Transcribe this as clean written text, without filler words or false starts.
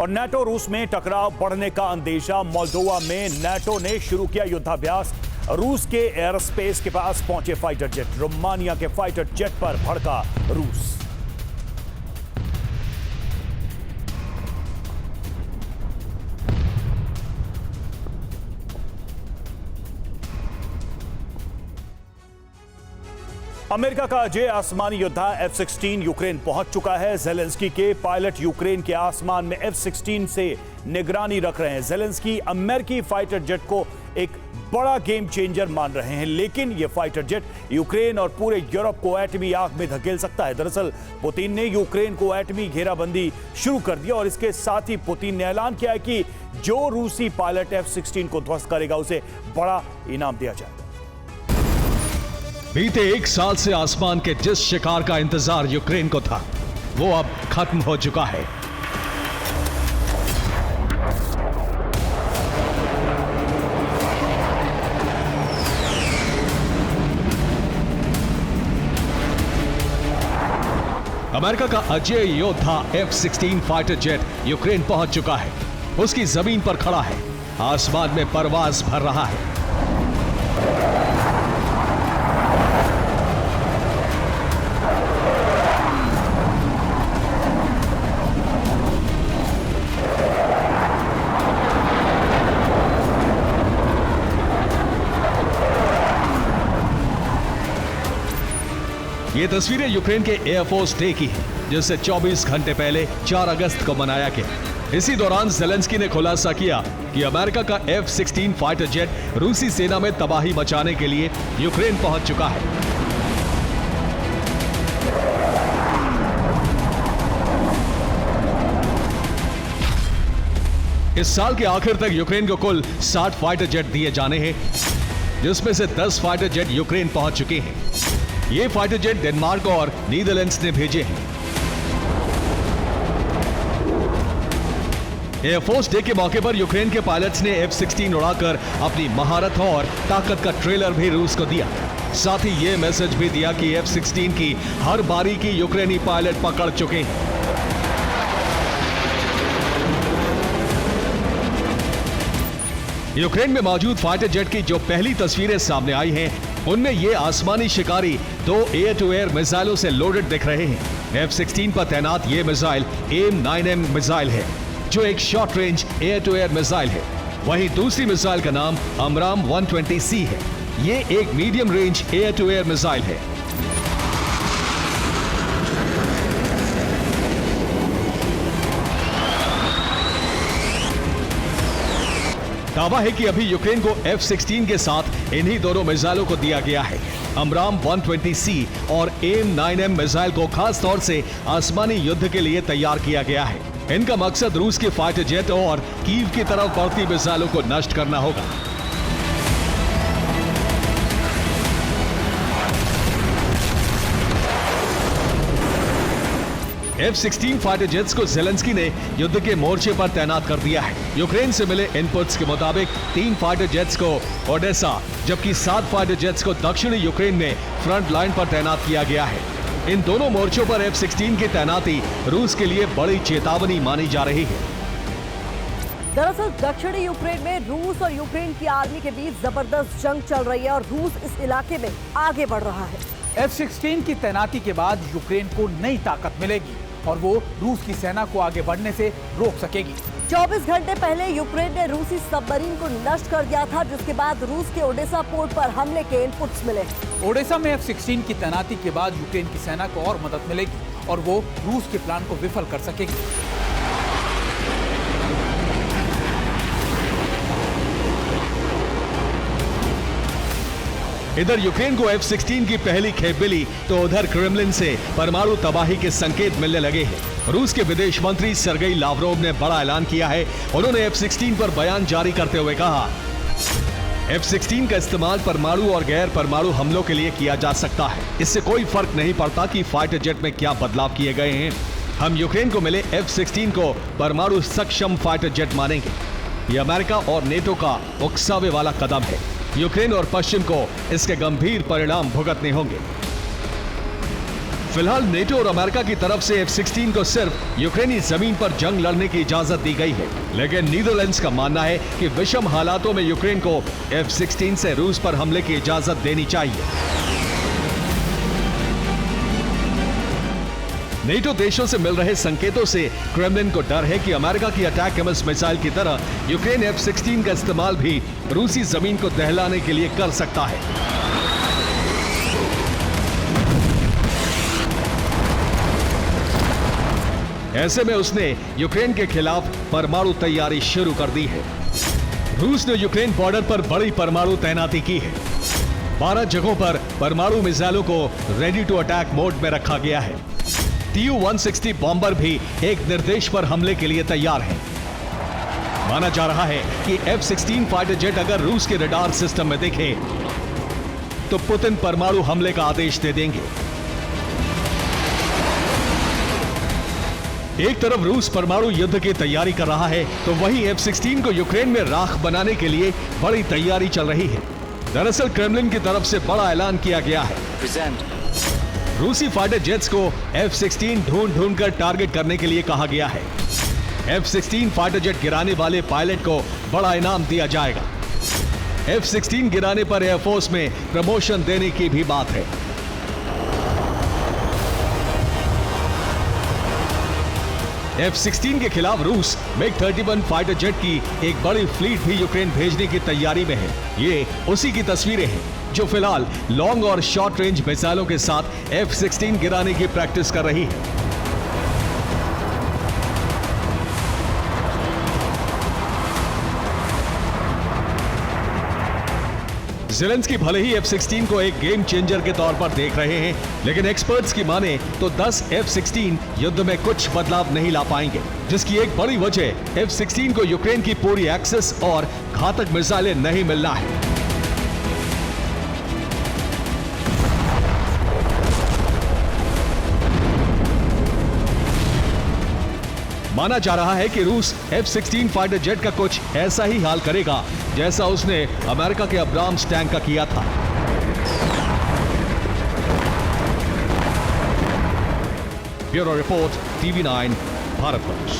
और नाटो रूस में टकराव बढ़ने का अंदेशा। मोल्दोवा में नाटो ने शुरू किया युद्धाभ्यास। रूस के एयर स्पेस के पास पहुंचे फाइटर जेट। रोमानिया के फाइटर जेट पर भड़का रूस। अमेरिका का अजय आसमानी योद्धा F-16 यूक्रेन पहुंच चुका है। जेलेंस्की के पायलट यूक्रेन के आसमान में F-16 से निगरानी रख रहे हैं। जेलेंस्की अमेरिकी फाइटर जेट को एक बड़ा गेम चेंजर मान रहे हैं, लेकिन यह फाइटर जेट यूक्रेन और पूरे यूरोप को एटमी आग में धकेल सकता है। दरअसल पुतिन ने यूक्रेन को एटमी घेराबंदी शुरू कर दिया और इसके साथ ही पुतिन ने ऐलान किया है कि जो रूसी पायलट F-16 को ध्वस्त करेगा उसे बड़ा इनाम दिया जाएगा। बीते 1 साल से आसमान के जिस शिकार का इंतजार यूक्रेन को था, वो अब खत्म हो चुका है। अमेरिका का अजय योद्धा F-16 फाइटर जेट यूक्रेन पहुंच चुका है। उसकी जमीन पर खड़ा है, आसमान में परवाज भर रहा है। ये तस्वीरें यूक्रेन के एयरफोर्स डे की है, जिससे 24 घंटे पहले 4 अगस्त को मनाया गया। इसी दौरान जेलेंस्की ने खुलासा किया कि अमेरिका का F-16 फाइटर जेट रूसी सेना में तबाही मचाने के लिए यूक्रेन पहुंच चुका है। इस साल के आखिर तक यूक्रेन को कुल 60 फाइटर जेट दिए जाने हैं, जिसमें से 10 फाइटर जेट यूक्रेन पहुंच चुके हैं। ये फाइटर जेट डेनमार्क और नीदरलैंड्स ने भेजे हैं। एयरफोर्स डे के मौके पर यूक्रेन के पायलट्स ने F-16 उड़ाकर अपनी महारत और ताकत का ट्रेलर भी रूस को दिया। साथ ही ये मैसेज भी दिया कि F-16 की हर बारी की यूक्रेनी पायलट पकड़ चुके हैं। यूक्रेन में मौजूद फाइटर जेट की जो पहली तस्वीरें सामने आई हैं, उनमें ये आसमानी शिकारी 2 एयर टू एयर मिसाइलों से लोडेड दिख रहे हैं। F-16 पर तैनात ये मिसाइल AIM-9M मिसाइल है, जो एक short range air to air missile है। वहीं दूसरी मिसाइल का नाम AMRAAM 120C है। ये एक medium range air to air missile है। दावा है कि अभी यूक्रेन को F-16 के साथ इन्हीं दोनों मिसाइलों को दिया गया है। AMRAAM 120C और AIM-9M मिसाइल को खास तौर से आसमानी युद्ध के लिए तैयार किया गया है। इनका मकसद रूस के फाइटर जेट और कीव की तरफ बढ़ती मिसाइलों को नष्ट करना होगा। F-16 फाइटर जेट्स को जेलेंस्की ने युद्ध के मोर्चे पर तैनात कर दिया है। यूक्रेन से मिले इनपुट्स के मुताबिक 3 फाइटर जेट्स को ओडेसा, जबकि 7 फाइटर जेट्स को दक्षिणी यूक्रेन में फ्रंट लाइन पर तैनात किया गया है। इन दोनों मोर्चों पर F-16 की तैनाती रूस के लिए बड़ी चेतावनी मानी जा रही है। दरअसल दक्षिणी यूक्रेन में रूस और यूक्रेन की आर्मी के बीच जबरदस्त जंग चल रही है और रूस इस इलाके में आगे बढ़ रहा है। F-16 की तैनाती के बाद यूक्रेन को नई ताकत मिलेगी और वो रूस की सेना को आगे बढ़ने से रोक सकेगी। 24 घंटे पहले यूक्रेन ने रूसी सबमरीन को नष्ट कर दिया था, जिसके बाद रूस के ओडेसा पोर्ट पर हमले के इनपुट्स मिले। ओडेसा में F-16 की तैनाती के बाद यूक्रेन की सेना को और मदद मिलेगी और वो रूस के प्लान को विफल कर सकेगी। इधर यूक्रेन को F-16 की पहली खेप मिली तो उधर क्रेमलिन से परमाणु तबाही के संकेत मिलने लगे हैं। रूस के विदेश मंत्री सर्गेई लावरोव ने बड़ा ऐलान किया है। उन्होंने F-16 पर बयान जारी करते हुए कहा, F-16 का इस्तेमाल परमाणु और गैर परमाणु हमलों के लिए किया जा सकता है। इससे कोई फर्क नहीं पड़ता कि फाइटर जेट में क्या बदलाव किए गए हैं। हम यूक्रेन को मिले F-16 को परमाणु सक्षम फाइटर जेट मानेंगे। ये अमेरिका और नेटो का उकसावे वाला कदम है। यूक्रेन और पश्चिम को इसके गंभीर परिणाम भुगतने होंगे। फिलहाल नेटो और अमेरिका की तरफ से F-16 को सिर्फ यूक्रेनी जमीन पर जंग लड़ने की इजाजत दी गई है, लेकिन नीदरलैंड्स का मानना है कि विषम हालातों में यूक्रेन को F-16 से रूस पर हमले की इजाजत देनी चाहिए। नेटो देशों से मिल रहे संकेतों से क्रेमलिन को डर है कि अमेरिका की अटैक मिसाइल की तरह यूक्रेन F-16 का इस्तेमाल भी रूसी जमीन को दहलाने के लिए कर सकता है। ऐसे में उसने यूक्रेन के खिलाफ परमाणु तैयारी शुरू कर दी है। रूस ने यूक्रेन बॉर्डर पर बड़ी परमाणु तैनाती की है। 12 जगहों पर परमाणु मिसाइलों को रेडी टू अटैक मोड में रखा गया है। Tu-160 बॉम्बर भी एक निर्देश पर हमले के लिए तैयार है। माना जा रहा है कि F-16 फाइटर जेट अगर रूस के रडार सिस्टम में दिखे तो पुतिन परमाणु हमले का आदेश दे देंगे। एक तरफ रूस परमाणु युद्ध की तैयारी कर रहा है, तो वहीं F-16 को यूक्रेन में राख बनाने के लिए बड़ी तैयारी चल रही है। दरअसल क्रेमलिन की तरफ से बड़ा ऐलान किया गया है। रूसी फाइटर जेट्स को F-16 ढूंढ कर टारगेट करने के लिए कहा गया है। F-16 फाइटर जेट गिराने वाले पायलट को बड़ा इनाम दिया जाएगा। F-16 गिराने पर एयरफोर्स में प्रमोशन देने की भी बात है। F-16 के खिलाफ रूस MiG-31 फाइटर जेट की एक बड़ी फ्लीट भी यूक्रेन भेजने की तैयारी में है। ये उसी की तस्वीरें हैं जो फिलहाल लॉन्ग और शॉर्ट रेंज मिसाइलों के साथ F-16 गिराने की प्रैक्टिस कर रही है। ज़ेलेंस्की भले ही F-16 को एक गेम चेंजर के तौर पर देख रहे हैं, लेकिन एक्सपर्ट्स की माने तो 10 F-16 युद्ध में कुछ बदलाव नहीं ला पाएंगे, जिसकी एक बड़ी वजह F-16 को यूक्रेन की पूरी एक्सेस और घातक मिसाइलें नहीं मिलना है। माना जा रहा है कि रूस F-16 फाइटर जेट का कुछ ऐसा ही हाल करेगा जैसा उसने अमेरिका के अब्राम्स टैंक का किया था। Bureau report, TV9, Bharatvarsh.